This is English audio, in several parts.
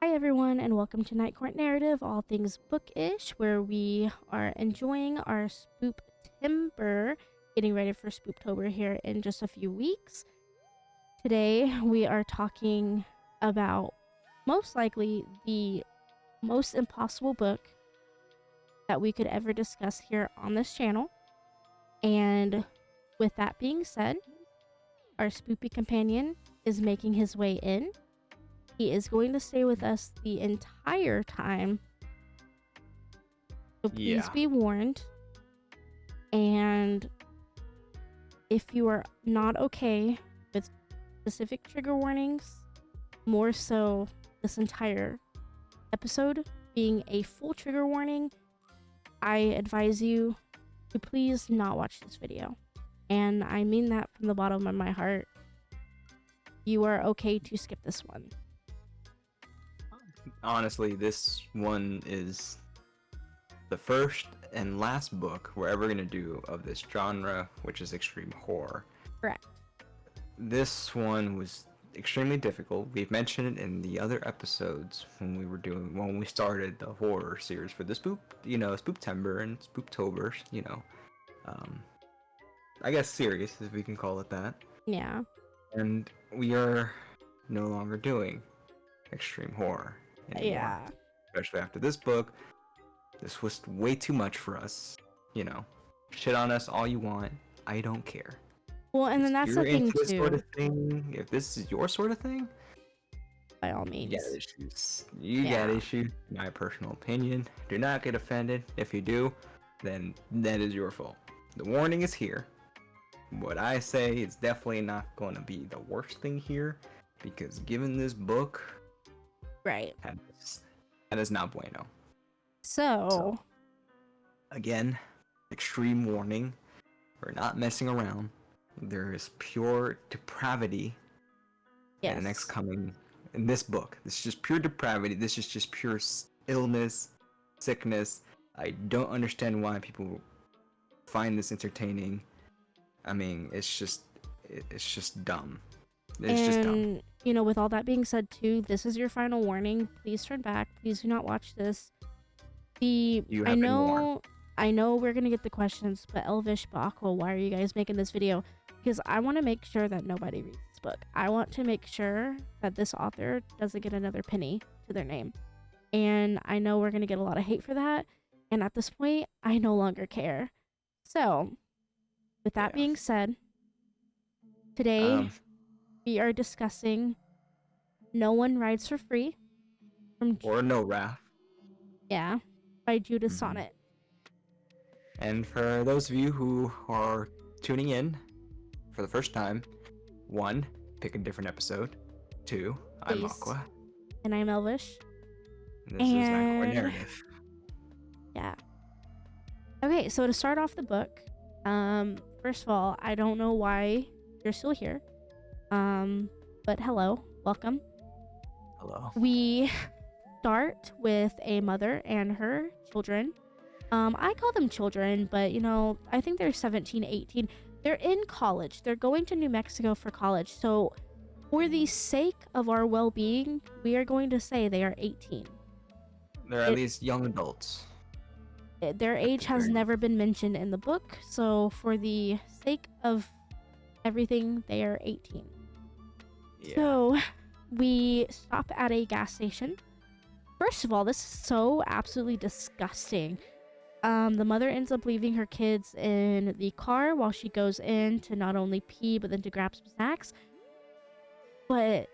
Hi, everyone, and welcome to Night Court Narrative, all things bookish, where we are enjoying our Spoop-timber, getting ready for Spooptober here in just a few weeks. Today, we are talking about most likely the most impossible book that we could ever discuss here on this channel. And with that being said, our spoopy companion is making his way in. He is going to stay with us the entire time, so please Yeah. be warned. And if you are not okay with specific trigger warnings, more so this entire episode being a full trigger warning, I advise you to please not watch this video. And I mean that from the bottom of my heart. You are okay to skip this one. Honestly, this one is the first and last book we're ever going to do of this genre, which is extreme horror. Correct. This one was extremely difficult. We've mentioned it in the other episodes when we started the horror series for the Spooptember and Spooptober, I guess series, if we can call it that. Yeah. And we are no longer doing extreme horror anymore. Yeah. Especially after this book. This was way too much for us. Shit on us all you want. I don't care. Well, and then that's the thing this too. sort of thing, if this is your sort of thing, by all means. you got issues. You got issues. My personal opinion. Do not get offended. If you do, then that is your fault. The warning is here. What I say is definitely not going to be the worst thing here, because given this book, right, that is not bueno. So, again, extreme warning. We're not messing around. There is pure depravity in this book. This is just pure depravity. This is just pure illness, sickness. I don't understand why people find this entertaining. I mean, it's just dumb. It's just dumb. With all that being said too, this is your final warning. Please turn back. Please do not watch this. I know we're gonna get the questions, but Elvish, Aqua, why are you guys making this video? Because I want to make sure that nobody reads this book. I want to make sure that this author doesn't get another penny to their name. And I know we're gonna get a lot of hate for that. And at this point, I no longer care. So, with that being said, today we are discussing No One Rides for Free or No Wrath. Yeah, by Judith Sonnet. And for those of you who are tuning in for the first time, 1, pick a different episode. 2, I'm Aqua. And I'm Elvish. And this is Night Court Narrative. Yeah. Okay, so to start off the book, first of all, I don't know why you're still here. But hello, welcome. Hello. We start with a mother and her children. I call them children, but I think they're 17, 18. They're in college. They're going to New Mexico for college. So for the sake of our well-being, we are going to say they are 18. They're at least young adults. Their age has never been mentioned in the book. So for the sake of everything, they are 18. Yeah. So we stop at a gas station. First of all, this is so absolutely disgusting. The mother ends up leaving her kids in the car while she goes in to not only pee, but then to grab some snacks. But,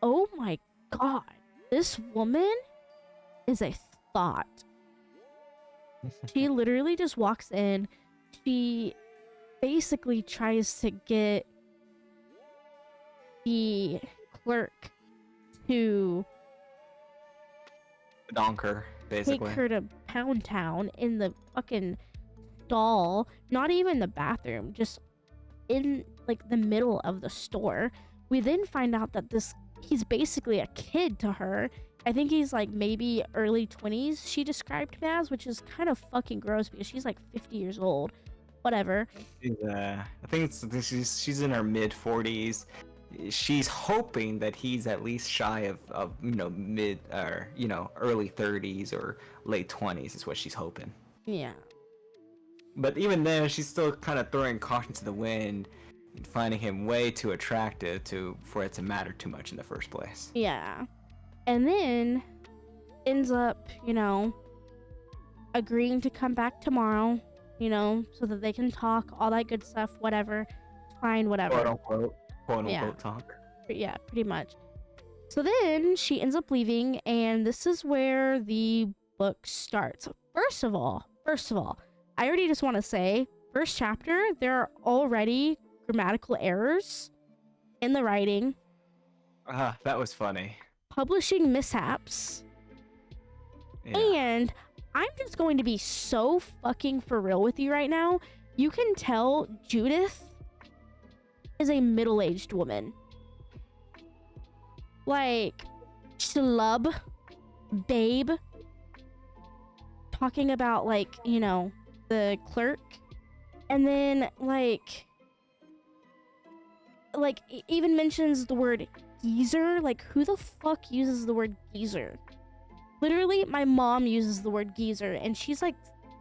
oh my god, this woman is a thought. She literally just walks in. She basically tries to get the clerk to donker, basically. Take her to Pound Town in the fucking stall. Not even the bathroom, just in like the middle of the store. We then find out that he's basically a kid to her. I think he's like maybe early 20s, she described him as, which is kind of fucking gross because she's like 50 years old. Whatever. I think she's in her mid 40s. she's hoping that he's at least shy of mid or early 30s or late 20s is what she's hoping. Yeah. But even then, she's still kind of throwing caution to the wind, finding him way too attractive for it to matter too much in the first place. Yeah. And then ends up, agreeing to come back tomorrow, so that they can talk, all that good stuff, whatever. Fine, whatever. Quote unquote talk. Yeah, pretty much. So then she ends up leaving, and this is where the book starts. First of all, I already just want to say, first chapter, there are already grammatical errors in the writing. That was funny. Publishing mishaps. Yeah. And I'm just going to be so fucking for real with you right now. You can tell Judith is a middle-aged woman. Like, schlub, babe, talking about, like, the clerk. And then, like even mentions the word geezer. Like, who the fuck uses the word geezer? Literally, my mom uses the word geezer, and she's, like,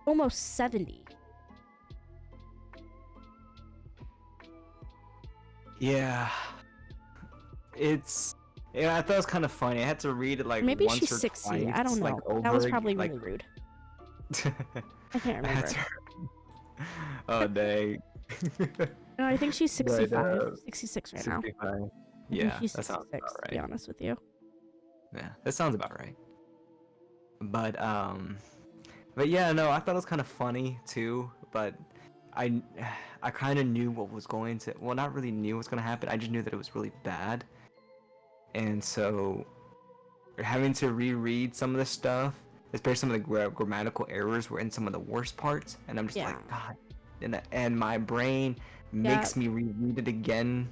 almost 70. Yeah. I thought it was kind of funny. I had to read it, like, maybe once she's or 60. twice, I don't know. like, That was probably really rude. I can't remember. Oh, dang. No, I think she's 65. But, 66 right 65. now. Yeah, she's that sounds 66, about right. to be honest with you. Yeah, that sounds about right. But yeah, no, I thought it was kind of funny too. But I kind of knew what was going to. Well, not really knew what's going to happen. I just knew that it was really bad. And so, having to reread some of the stuff, especially some of the grammatical errors, were in some of the worst parts. And I'm just like, God. And my brain makes me reread it again,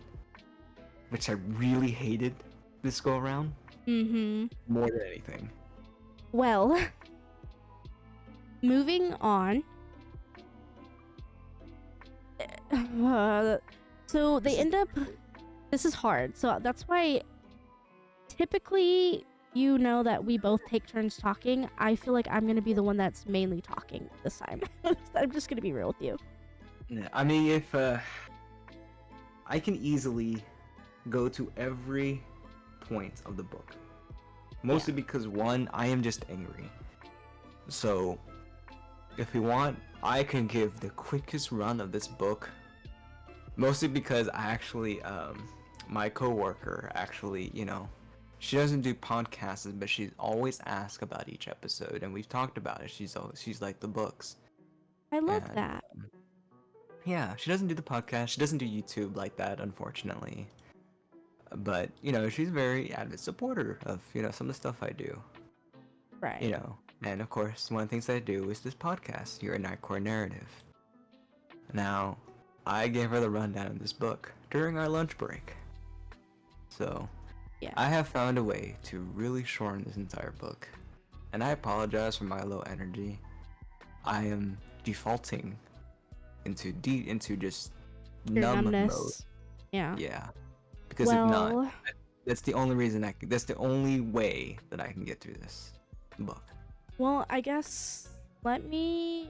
which I really hated this go around. More than anything. Well, moving on. So they end up. This is hard. So that's why typically, that we both take turns talking. I feel like I'm going to be the one that's mainly talking this time. I'm just going to be real with you. Yeah, I mean, if I can easily go to every point of the book. Mostly because, one, I am just angry. So, if you want, I can give the quickest run of this book. Mostly because I actually, my coworker actually, she doesn't do podcasts, but she's always asked about each episode, and we've talked about it. She's like the books. I love that. Yeah, she doesn't do the podcast. She doesn't do YouTube like that, unfortunately. But, she's a very avid supporter of, some of the stuff I do. Right. And of course, one of the things I do is this podcast, Your Nightcore Narrative. Now, I gave her the rundown of this book during our lunch break. So, I have found a way to really shorten this entire book. And I apologize for my low energy. I am defaulting into just numb mode. Yeah. Because if not, that's the only reason that's the only way that I can get through this book. Well, I guess let me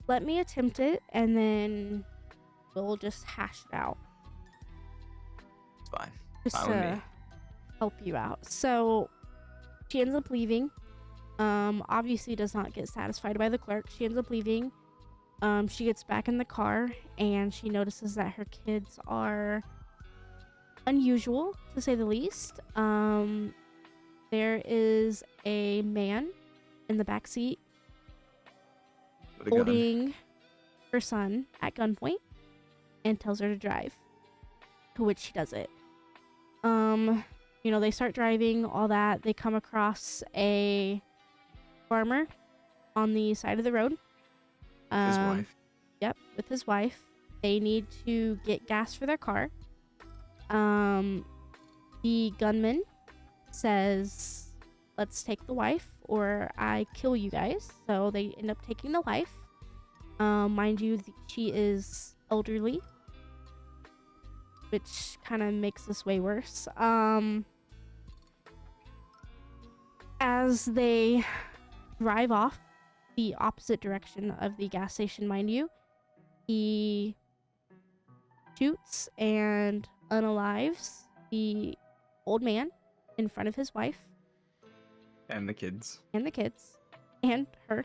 attempt it, and then we'll just hash it out. It's fine. Just fine with me. Help you out. So she ends up leaving. Obviously does not get satisfied by the clerk. She ends up leaving. She gets back in the car, and she notices that her kids are unusual, to say the least. There is a man in the back seat holding her son at gunpoint and tells her to drive, to which she does it. They start driving, all that. They come across a farmer on the side of the road. His wife. Yep, with his wife. They need to get gas for their car. The gunman says, let's take the wife or I kill you guys. So they end up taking the wife. Mind you, she is elderly. which kind of makes this way worse. As they drive off the opposite direction of the gas station, mind you, he shoots and unalives the old man in front of his wife. And the kids. And the kids. And her.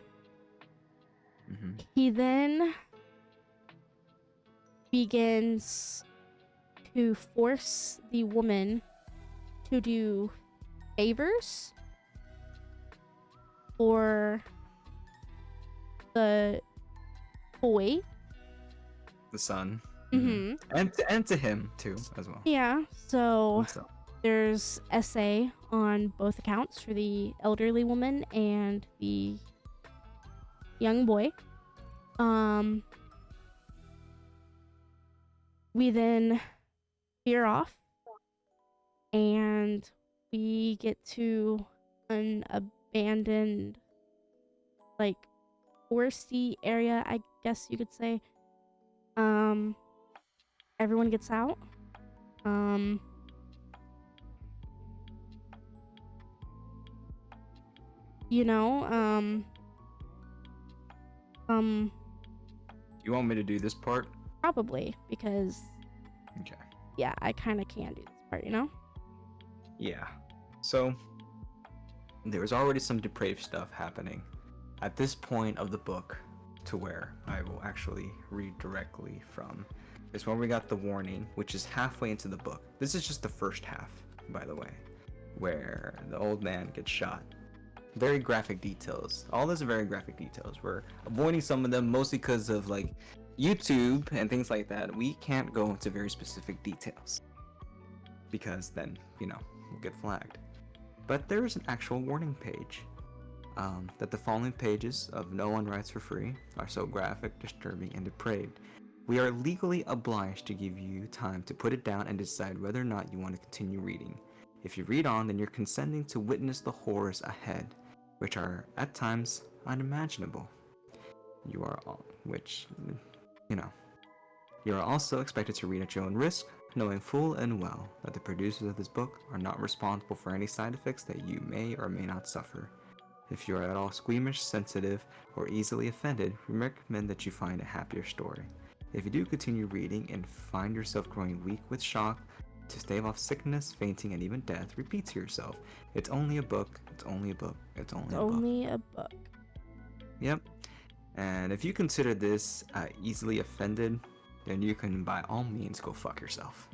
Mm-hmm. He then begins to force the woman to do favors for the boy. The son. Mm-hmm. And to him too as well. Yeah, so there's SA on both accounts for the elderly woman and the young boy. We then veer off and we get to an abandoned, like, foresty area, I guess you could say. Everyone gets out. You know, You want me to do this part? probably, because Okay. yeah, I kind of can do this part, you know? Yeah. So there was already some depraved stuff happening at this point of the book, to where I will actually read directly from. It's when we got the warning, which is halfway into the book. This is just the first half, by the way, where the old man gets shot. Very graphic details. All those are very graphic details. We're avoiding some of them mostly because of like YouTube and things like that. We can't go into very specific details because then, you know, we'll get flagged. But there is an actual warning page. That the following pages of No One Writes for Free are so graphic, disturbing, and depraved. We are legally obliged to give you time to put it down and decide whether or not you want to continue reading. If you read on, then you're consenting to witness the horrors ahead, which are at times unimaginable. You are also expected to read at your own risk, knowing full and well that the producers of this book are not responsible for any side effects that you may or may not suffer. If you are at all squeamish, sensitive, or easily offended, we recommend that you find a happier story. If you do continue reading and find yourself growing weak with shock, to stave off sickness, fainting, and even death, repeat to yourself, it's only a book, it's only a book, it's only a book. Yep. And if you consider this easily offended, then you can by all means go fuck yourself.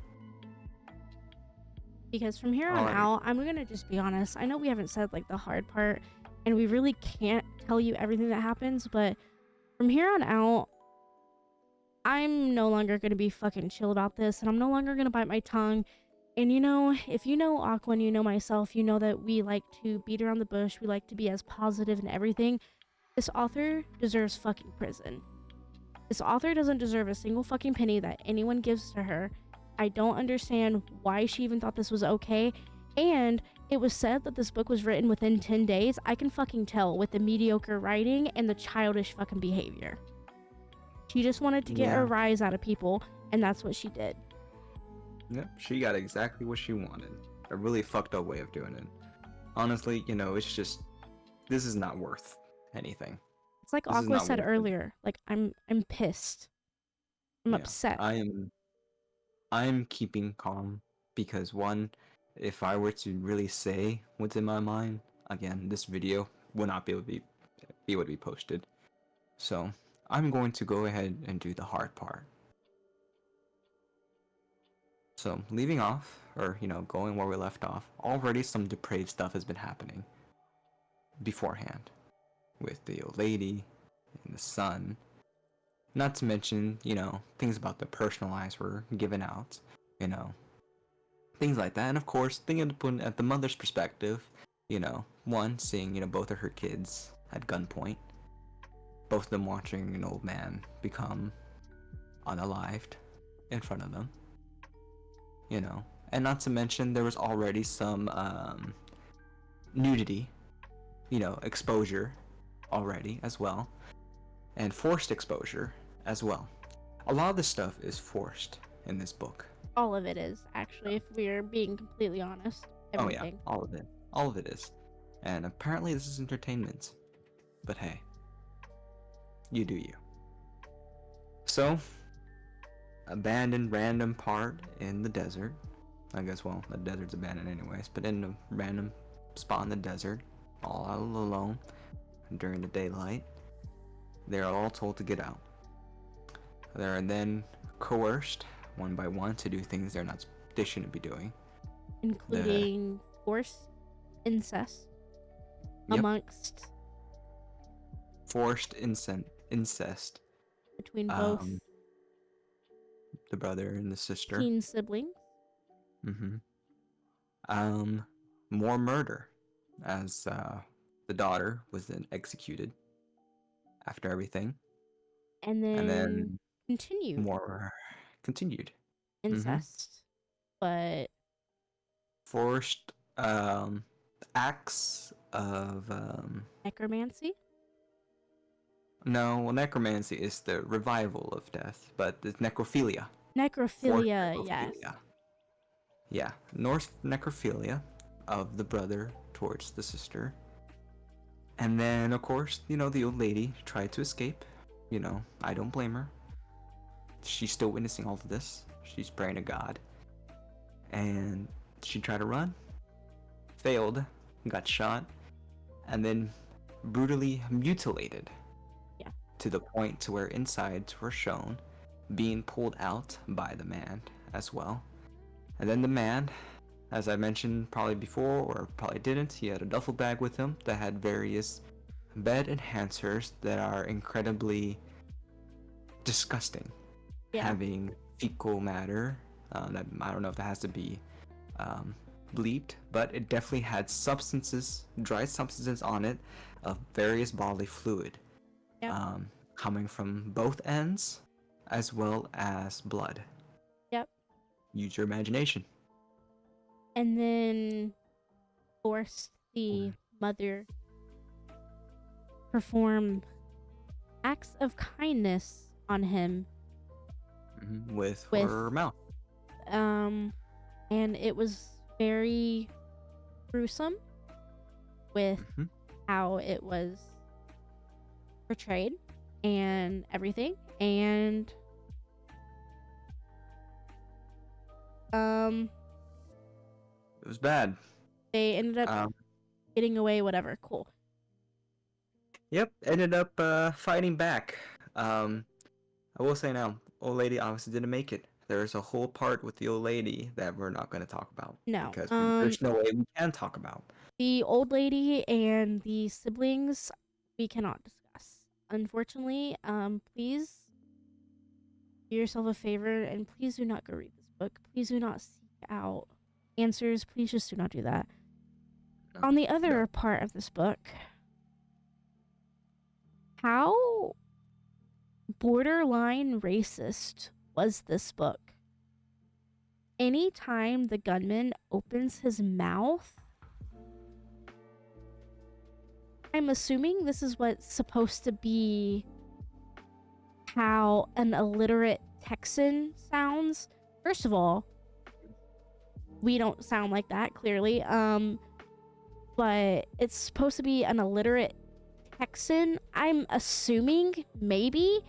Because from here on out, I'm gonna just be honest. I know we haven't said like the hard part, and we really can't tell you everything that happens, but from here on out, I'm no longer gonna be fucking chill about this, and I'm no longer gonna bite my tongue. And you know, if you know Aqua and you know myself, you know that we like to beat around the bush. We like to be as positive and everything. This author deserves fucking prison. This author doesn't deserve a single fucking penny that anyone gives to her. I don't understand why she even thought this was okay. And it was said that this book was written within 10 days. I can fucking tell with the mediocre writing and the childish fucking behavior. She just wanted to get a rise out of people, and that's what she did. Yep, she got exactly what she wanted. A really fucked up way of doing it. Honestly, you know, it's just, this is not worth anything. It's like Aqua said earlier. Like, I'm pissed. I'm upset. I'm keeping calm because one, if I were to really say what's in my mind, again, this video will not be able to be posted. So I'm going to go ahead and do the hard part. So leaving off, or you know, going where we left off, already some depraved stuff has been happening beforehand with the old lady and the son. Not to mention, you know, things about the personal lives were given out, you know, things like that. And of course, thinking at the mother's perspective, you know, one, seeing, you know, both of her kids at gunpoint, both of them watching an old man become unalived in front of them, you know. And not to mention, there was already some nudity, you know, exposure already as well, and forced exposure as well. A lot of this stuff is forced in this book. All of it is, actually, if we're being completely honest. Oh yeah, Everything. all of it. All of it is. And apparently this is entertainment. But hey, you do you. So, abandoned random part in the desert. I guess, well, the desert's abandoned anyways, but in a random spot in the desert, all out alone, during the daylight, they're all told to get out. They're then coerced, one by one, to do things they shouldn't be doing. Including forced incest amongst... Forced incest. Between both the brother and the sister. teen siblings. More murder, as the daughter was then executed after everything. And then continued. More continued. Incest. But forced acts of necromancy? No, well, necromancy is the revival of death, but it's necrophilia. Necrophilia, yes. Yeah, Norse necrophilia of the brother towards the sister. And then, of course, the old lady tried to escape. I don't blame her. She's still witnessing all of this. She's praying to God. And she tried to run, failed, got shot, and then brutally mutilated. To the point to where insides were shown being pulled out by the man as well. And then the man, as I mentioned probably before or probably didn't, he had a duffel bag with him that had various bed enhancers that are incredibly disgusting. Having fecal matter that I don't know if that has to be bleeped, but it definitely had dry substances on it of various bodily fluid. Coming from both ends, as well as blood. Use your imagination. And then forced the mother perform acts of kindness on him with her mouth. And it was very gruesome with how it was portrayed and everything. And it was bad. They ended up getting away, whatever. Cool. Yep, ended up fighting back. I will say now, old lady obviously didn't make it. There's a whole part with the old lady that we're not going to talk about. No. Because there's no way we can talk about. The old lady and the siblings, we cannot discuss. Unfortunately, please do yourself a favor and please do not go read this book. Please do not seek out answers. Please just do not do that. No. On the other part of this book, how borderline racist was this book? Anytime the gunman opens his mouth, I'm assuming this is what's supposed to be how an illiterate Texan sounds. First of all, we don't sound like that, clearly. But it's supposed to be an illiterate Texan, I'm assuming, maybe.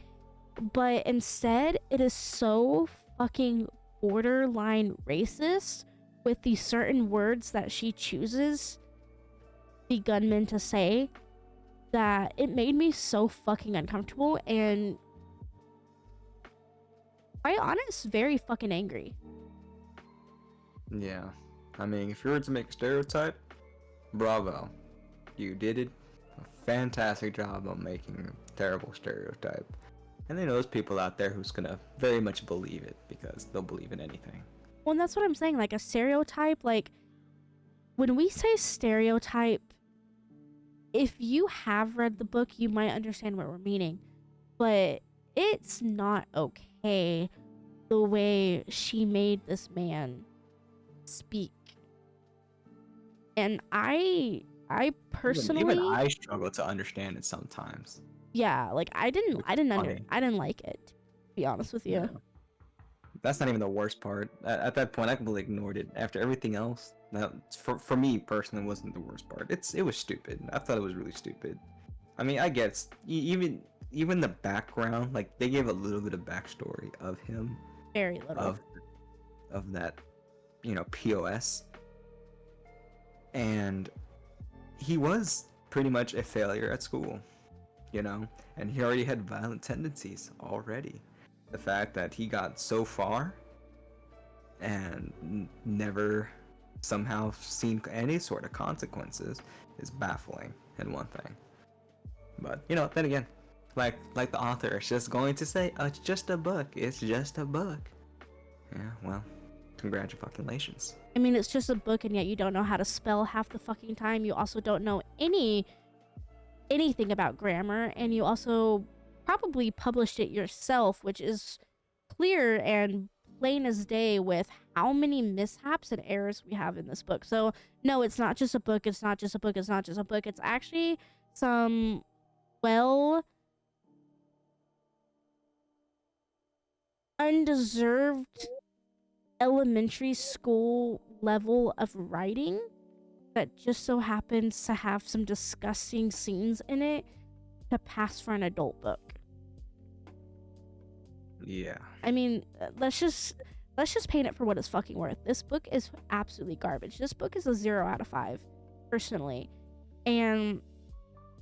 But instead, it is so fucking borderline racist with the certain words that she chooses the gunman to say that it made me so fucking uncomfortable and, quite honest, very fucking angry. Yeah. I mean, if you were to make a stereotype, bravo. You did it. A fantastic job on making a terrible stereotype. And then those people out there who's gonna very much believe it because they'll believe in anything. Well, and that's what I'm saying. Like, a stereotype, like, when we say stereotype, if you have read the book, you might understand what we're meaning. But it's not okay the way she made this man speak. And I personally, even I struggle to understand it sometimes. Yeah, like I didn't like it, to be honest with you. That's not even the worst part. At that point, I completely ignored it. After everything else, that for me personally wasn't the worst part. It was stupid. I thought it was really stupid. I mean, I guess even the background, like they gave a little bit of backstory of him, very little of that, POS, and he was pretty much a failure at school, and he already had violent tendencies already. The fact that he got so far and never somehow seen any sort of consequences is baffling in one thing. But then again, like the author is just going to say, oh, it's just a book. It's just a book. Yeah, well, congratulations. I mean, it's just a book, and yet you don't know how to spell half the fucking time. You also don't know anything about grammar, and you also probably published it yourself, which is clear and plain as day with how many mishaps and errors we have in this book. So no, it's not just a book. It's not just a book. It's not just a book. It's actually some undeserved elementary school level of writing that just so happens to have some disgusting scenes in it to pass for an adult book. Yeah. I mean, let's just paint it for what it's fucking worth. This book is absolutely garbage. This book is a 0 out of 5, personally. And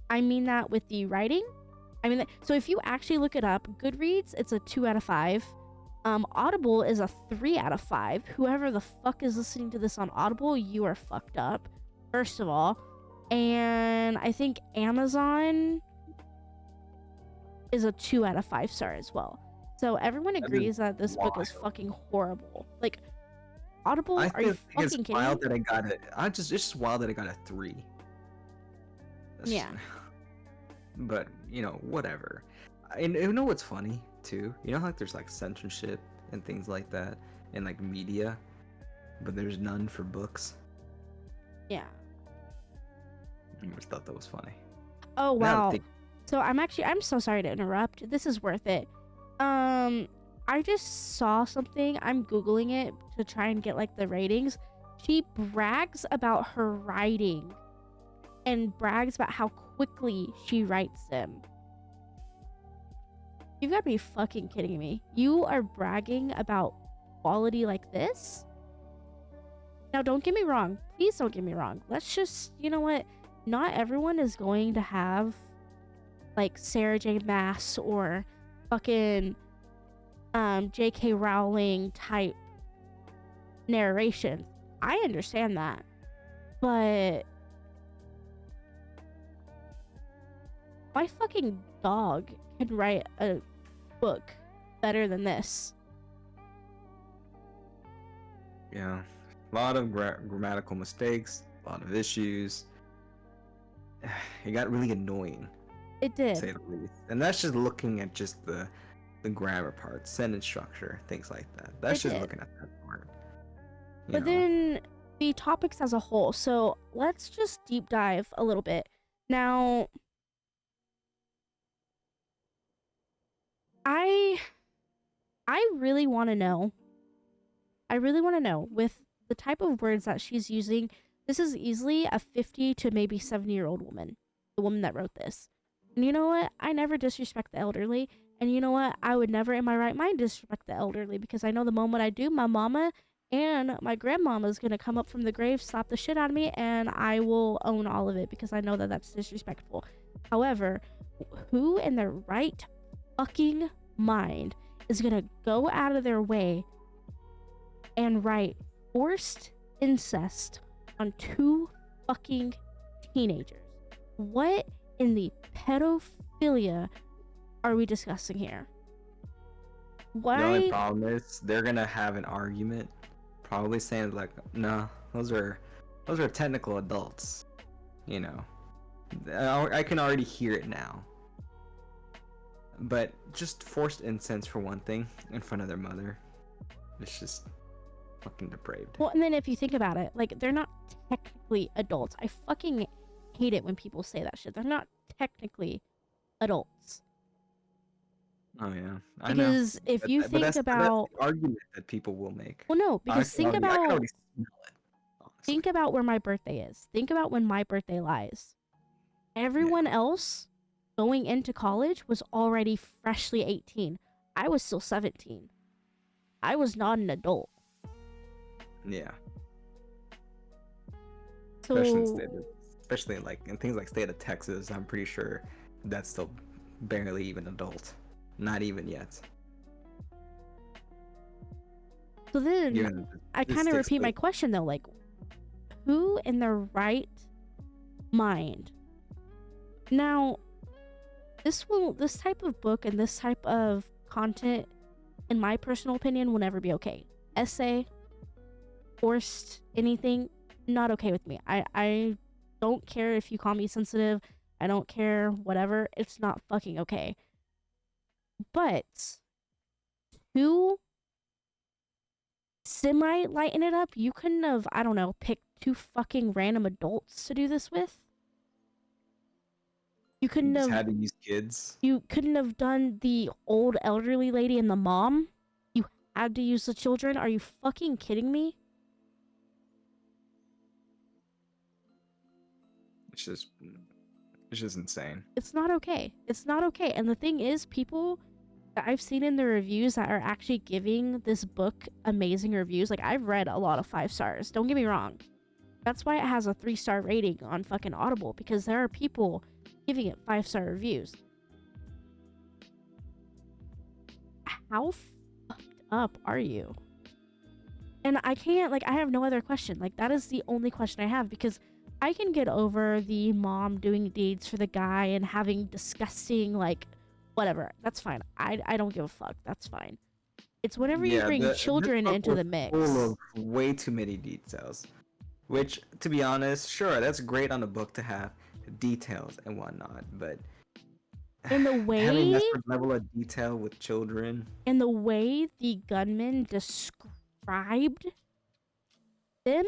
I mean that with the writing. So if you actually look it up, Goodreads, it's a 2 out of 5. Audible is a 3 out of 5. Whoever the fuck is listening to this on Audible, you are fucked up, first of all. And I think Amazon is a 2 out of 5 star as well. So everyone agrees that this book is fucking horrible. Like, Audible, are you fucking kidding me? It's just wild that I got a 3. Yeah. But, whatever. And you know what's funny, too? Like there's like censorship and things like that in like media, but there's none for books? Yeah. I just thought that was funny. Oh, wow. So I'm so sorry to interrupt. This is worth it. I just saw something. I'm Googling it to try and get like the ratings. She brags about her writing and brags about how quickly she writes them. You've got to be fucking kidding me. You are bragging about quality like this? Now, don't get me wrong. Please don't get me wrong. Let's just, you know what? Not everyone is going to have like Sarah J. Maas or fucking J.K. Rowling type narration. I understand that. But my fucking dog can write a book better than this. Yeah. A lot of grammatical mistakes, a lot of issues. It got really annoying. It did. To say the least. And that's just looking at just the grammar part, sentence structure, things like that. That's just looking at that part. But then the topics as a whole. So let's just deep dive a little bit. Now, I really want to know. With the type of words that she's using, this is easily a 50 to maybe 70-year-old woman, the woman that wrote this. And you know what? I never disrespect the elderly. And you know what? I would never in my right mind disrespect the elderly, because I know the moment I do, my mama and my grandmama is going to come up from the grave, slap the shit out of me, and I will own all of it because I know that that's disrespectful. However, who in their right fucking mind is going to go out of their way and write forced incest on 2 fucking teenagers? What in the pedophilia are we discussing here? Why? The only problem is they're gonna have an argument, probably saying like, "No, those are technical adults." I can already hear it now. But just forced incense for one thing in front of their mother, it's just fucking depraved. Well, and then if you think about it, like, they're not technically adults. I fucking hate it when people say that shit. They're not technically adults. Oh yeah, I know. Because if you But think that's about, the argument that people will make. well, no, because I can already smell it, honestly. think about where my birthday is. Think about when my birthday lies. Yeah, Everyone else going into college was already freshly 18. I was still 17. I was not an adult. yeah. So, Especially in things like state of Texas. I'm pretty sure that's still barely even adult, not even yet. so then Given I the kind of repeat my state. question though, like, who in their right mind? Now, this type of book and this type of content, in my personal opinion, will never be okay. Essay, forced anything, not okay with me. I don't care if you call me sensitive. I don't care, whatever. It's not fucking okay. But to semi lighten it up, you couldn't have, I don't know, picked two fucking random adults to do this with. You couldn't Just have had to use kids. you couldn't have done the old elderly lady and the mom. You had to use the children. Are you fucking kidding me? It's just it's just insane. It's not okay. It's not okay. And the thing is, people that I've seen in the reviews that are actually giving this book amazing reviews, like I've read a lot of 5 stars. Don't get me wrong. That's why it has a 3-star rating on fucking Audible, because there are people giving it 5-star reviews. How fucked up are you? And I can't, like, I have no other question. Like, that is the only question I have, because I can get over the mom doing deeds for the guy and having disgusting, like, whatever. That's fine. I don't give a fuck. That's fine. It's whenever you bring This children book into was the mix. full of way too many details. Which, to be honest, sure, that's great on a book to have details and whatnot, but And the having that way sort of level of detail with children. the gunman described them,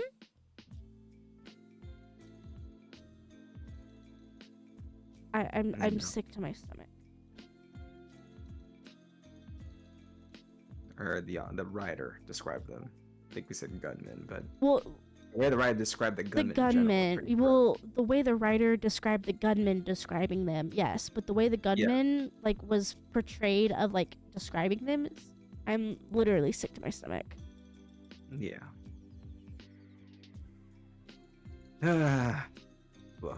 I'm sick to my stomach. Or the writer described them. I think we said gunman, but Well, the way the writer described the gunman. the gunman. In general, Well, the way the writer described the gunman describing them, yes, but the way the gunman like was portrayed of like describing them, I'm literally sick to my stomach. Yeah. Boy.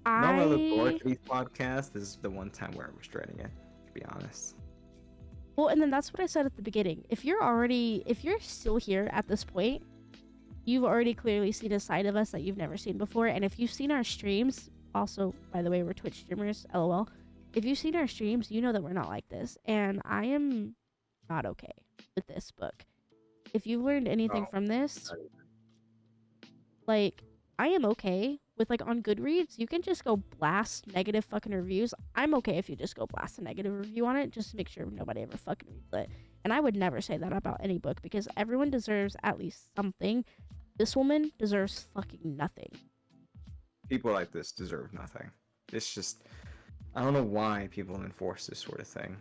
Normally I look forward to these podcasts. This is the one time where I was dreading it, to be honest. Well, and then that's what I said at the beginning. If you're still here at this point, you've already clearly seen a side of us that you've never seen before. And if you've seen our streams, also, by the way, we're Twitch streamers, lol. If you've seen our streams, you know that we're not like this. And I am not okay with this book. If you've learned anything from this, like, I am okay with, like, on Goodreads, you can just go blast negative fucking reviews. I'm okay if you just go blast a negative review on it, just to make sure nobody ever fucking reads it. And I would never say that about any book, because everyone deserves at least something. This woman deserves fucking nothing. People like this deserve nothing. It's just, I don't know why people enforce this sort of thing.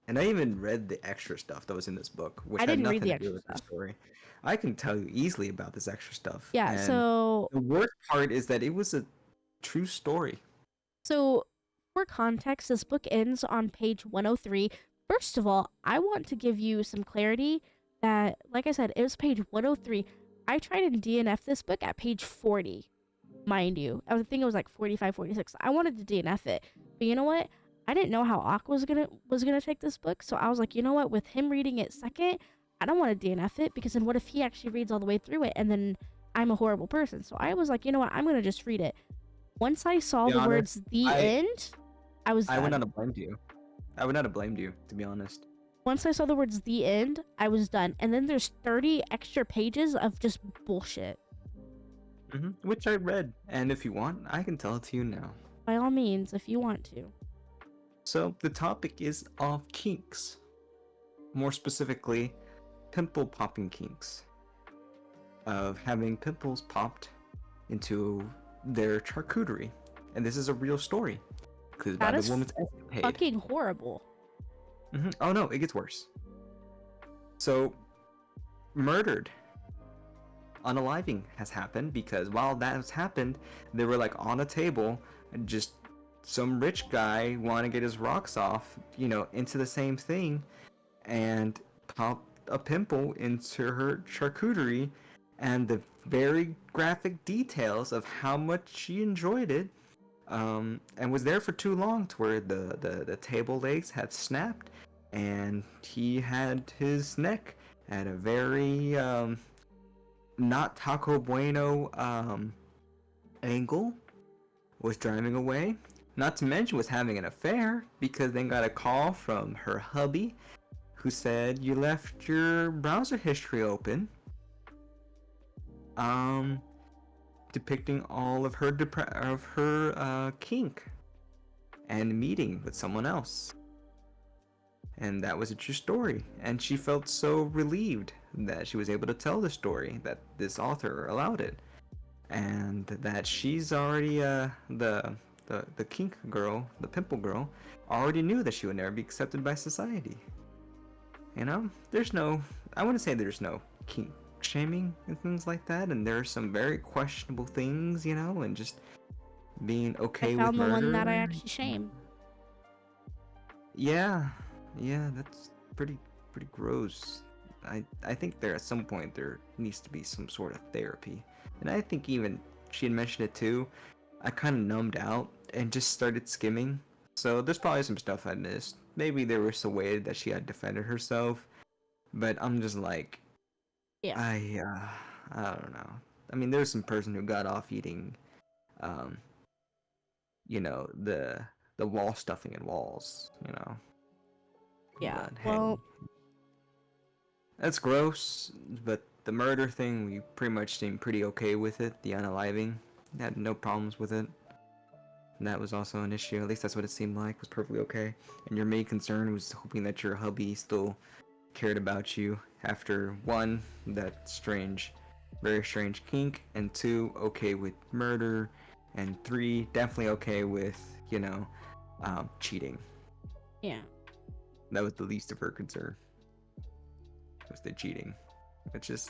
And I even read the extra stuff that was in this book, which had nothing to do with the story. I can tell you easily about this extra stuff. Yeah, and so the worst part is that it was a true story. So, for context, this book ends on page 103. First of all, I want to give you some clarity that, like I said, it was page 103. I tried to DNF this book at page 40, mind you. I think it was like 45, 46. I wanted to DNF it, but you know what? I didn't know how Aqua was gonna take this book, so I was like, you know what? With him reading it second, I don't want to DNF it, because then what if he actually reads all the way through it and then I'm a horrible person? So I was like, you know what? I'm gonna just read it. Once I saw the words "the end," I was done. I would not have blamed you. I would not have blamed you, to be honest. Once I saw the words "the end," I was done. And then there's 30 extra pages of just bullshit. Which I read, and if you want, I can tell it to you now. By all means, if you want to. So the topic is of kinks. More specifically, pimple popping kinks. Of having pimples popped into their charcuterie. And this is a real story. because by That the is woman's escapade. fucking horrible. Oh no, it gets worse. So, murdered unaliving has happened because while that has happened, they were like on a table and just some rich guy want to get his rocks off, into the same thing, and pop a pimple into her charcuterie, and the very graphic details of how much she enjoyed it, and was there for too long to where the table legs had snapped, and he had his neck at a very not Taco Bueno angle, was driving away. Not to mention was having an affair because then got a call from her hubby who said you left your browser history open, depicting all of her kink and meeting with someone else. And that was a true story, and she felt so relieved that she was able to tell the story, that this author allowed it, and that she's already the kink girl, the pimple girl, already knew that she would never be accepted by society. I wouldn't say there's no kink shaming and things like that, and there are some very questionable things, and just being okay with murder. I found the one that I actually shame. Yeah, that's pretty gross. I think there at some point there needs to be some sort of therapy, and I think even she had mentioned it too. I kind of numbed out and just started skimming, so there's probably some stuff I missed. Maybe there was a way that she had defended herself, but I'm just like, yeah, I don't know. I mean, there's some person who got off eating, the wall stuffing in walls, Yeah. But, well, hey, that's gross. But the murder thing, we pretty much seemed pretty okay with it. The unaliving, had no problems with it. And that was also an issue. At least that's what it seemed like. Was perfectly okay. And your main concern was hoping that your hubby still cared about you after one, that very strange kink, and two, okay with murder, and three, definitely okay with cheating. Yeah. That was the least of her concern. Was the cheating, which is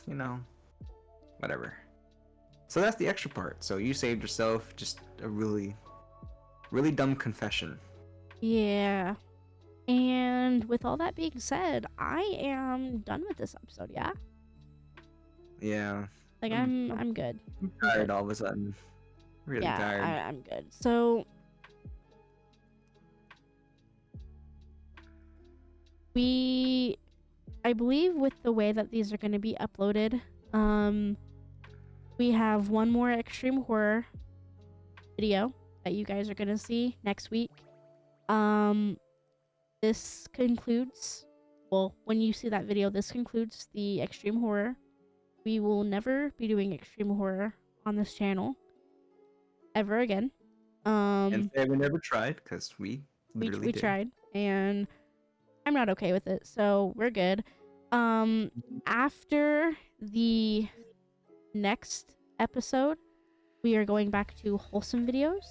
whatever. So that's the extra part. So you saved yourself just a really, really dumb confession. Yeah. And with all that being said, I am done with this episode. Yeah. Yeah. Like I'm good. I'm tired all of a sudden. Really tired. I'm good. So I believe with the way that these are going to be uploaded, we have one more extreme horror video that you guys are going to see next week. This concludes, well, when you see that video, this concludes the extreme horror. We will never be doing extreme horror on this channel ever again. And say we never tried, because we literally did. Tried, and I'm not okay with it, so we're good. After the next episode, we are going back to wholesome videos,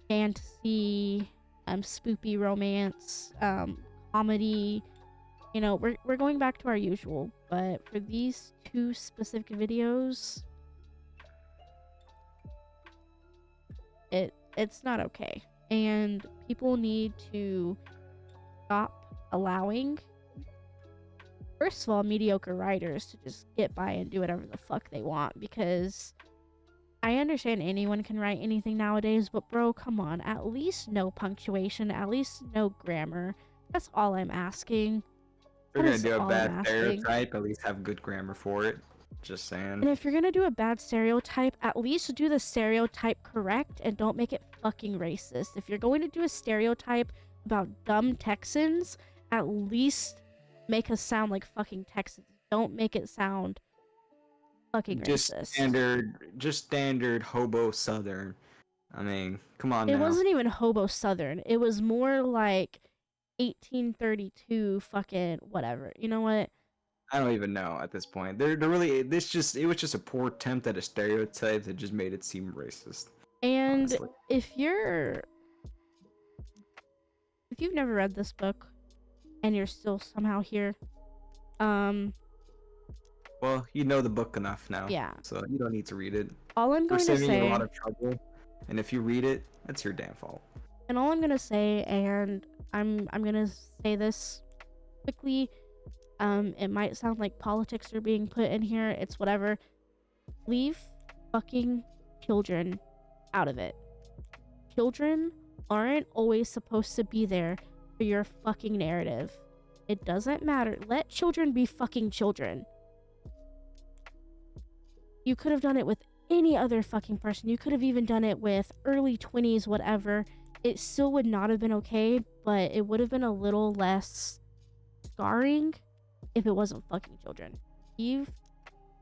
fantasy, spoopy romance, comedy. We're going back to our usual, but for these two specific videos, it's not okay, and people need to stop allowing, first of all, mediocre writers to just get by and do whatever the fuck they want, because I understand anyone can write anything nowadays, but bro, come on, at least no punctuation, at least no grammar. That's all I'm asking. If you're gonna do a bad stereotype, at least have good grammar for it. Just saying. And if you're gonna do a bad stereotype, at least do the stereotype correct and don't make it fucking racist. If you're going to do a stereotype about dumb Texans, at least make us sound like fucking Texans. Don't make it sound fucking racist. Just standard hobo Southern. I mean, come on now. It wasn't even hobo Southern. It was more like 1832 fucking whatever. You know what? I don't even know at this point. They're really it was just a poor attempt at a stereotype that just made it seem racist. And honestly, if you're if you've never read this book and you're still somehow here, well, you know the book enough now. Yeah. So you don't need to read it. All I'm We're going to saving you a say, lot of trouble, and if you read it, that's your damn fault. and all I'm gonna say, and I'm gonna say this quickly. It might sound like politics are being put in here. It's whatever. Leave fucking children out of it. Children aren't always supposed to be there for your fucking narrative. It doesn't matter. Let children be fucking children. You could have done it with any other fucking person. You could have even done it with early 20s, whatever. It still would not have been okay, but it would have been a little less scarring if it wasn't fucking children. Leave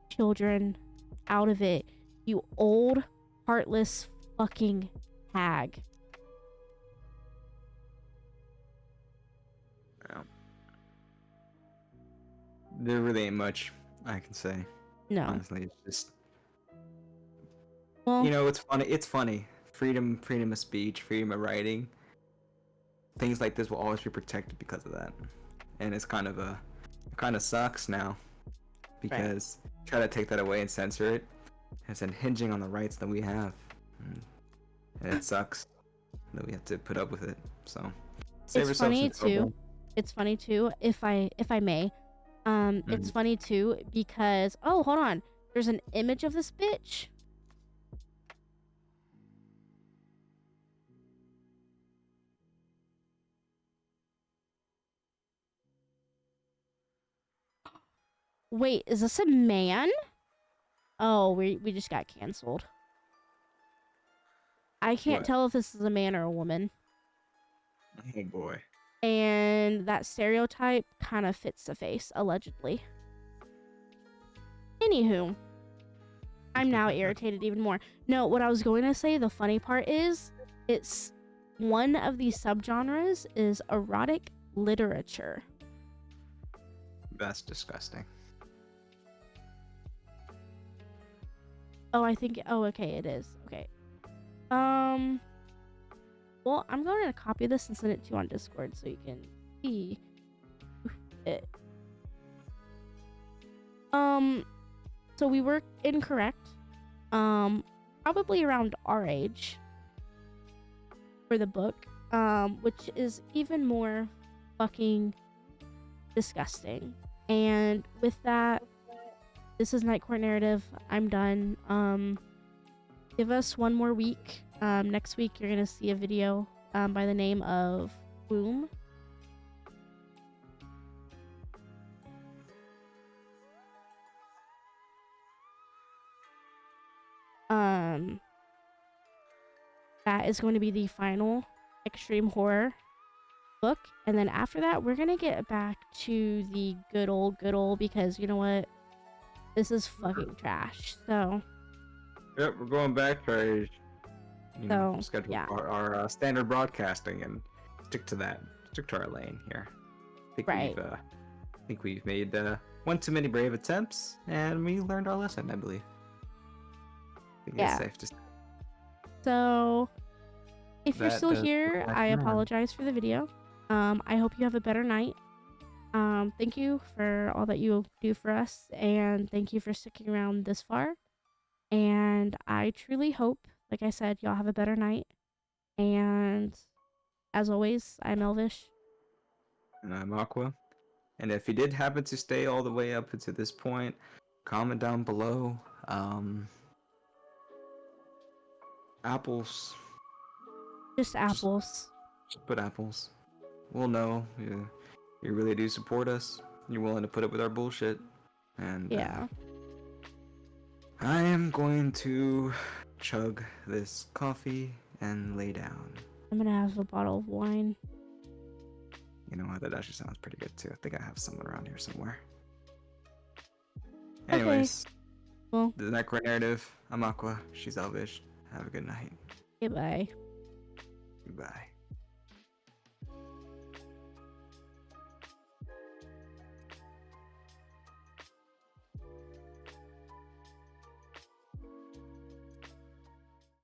children out of it, you old, heartless fucking hag. Well, there really ain't much I can say. No. Honestly, it's just... Well, you know, it's funny. Freedom of speech, freedom of writing. Things like this will always be protected because of that. And it's kind of sucks now. Because try to take that away and censor it. It's hinging on the rights that we have. And it sucks that we have to put up with it. So it's funny too. It's funny too, if I may. It's funny too because hold on. There's an image of this bitch. Wait, is this a man? Oh, we just got canceled. I can't tell if this is a man or a woman. Oh boy. And that stereotype kind of fits the face, allegedly. Anywho, I'm now irritated even more. No, what I was going to say, the funny part is, it's one of these subgenres is erotic literature. That's disgusting. Oh, I think... Oh, okay, it is. Okay. Well, I'm going to copy this and send it to you on Discord so you can see it. So we were incorrect. Probably around our age for the book, which is even more fucking disgusting. And with that, this is Night Court Narrative. I'm done. Give us one more week. Next week, you're going to see a video by the name of Boom. That is going to be the final extreme horror book. And then after that, we're going to get back to the good old, because you know what? This is fucking trash. So. Yep, we're going back to our schedule, yeah. our standard broadcasting, and stick to that. Stick to our lane here. I think we've made one too many brave attempts, and we learned our lesson, I believe. I think it's safe to say. So, if you're still here, I apologize for the video. I hope you have a better night. Thank you for all that you do for us, and thank you for sticking around this far. And I truly hope, like I said, y'all have a better night. And as always, I'm Elvish. And I'm Aqua. And if you did happen to stay all the way up to this point, comment down below. Apples. Just apples. Just put apples. We'll know. You really do support us. You're willing to put up with our bullshit. And yeah. I am going to chug this coffee and lay down. I'm gonna have a bottle of wine. You know what? That actually sounds pretty good too. I think I have someone around here somewhere. Anyways, well, the Night Court Narrative. I'm Aqua. She's Elvish. Have a good night. Goodbye. Goodbye.